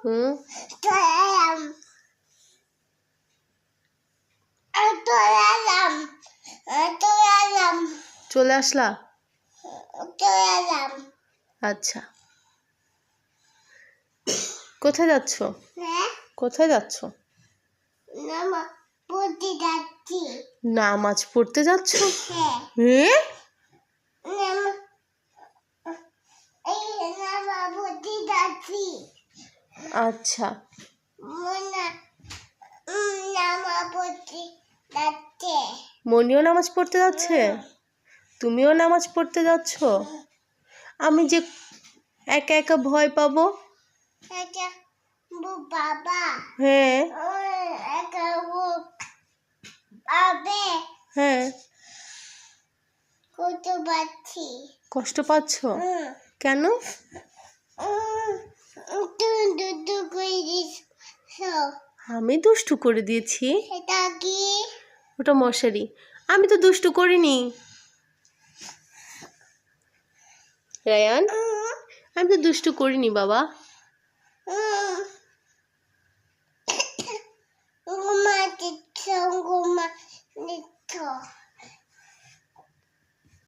হুম চলে আসলা? আচ্ছা, কোথায় যাচ্ছ? কোথায় যাচ্ছ? নামাজ পড়তে যাচ্ছ? হ্যাঁ, আচ্ছা। মনিও নামাজ পড়তে যাচ্ছে, তুমিও নামাজ পড়তে যাচ্ছ? আমি যে একা একা ভয় পাবো। হ্যাঁ হ্যাঁ, কষ্ট পাচ্ছ কেন? আমি দুষ্টু করে দিয়েছি? ওটা মশারি, আমি তো দুষ্টু করিনি রায়ান, আমি তো দুষ্টু করিনি বাবা।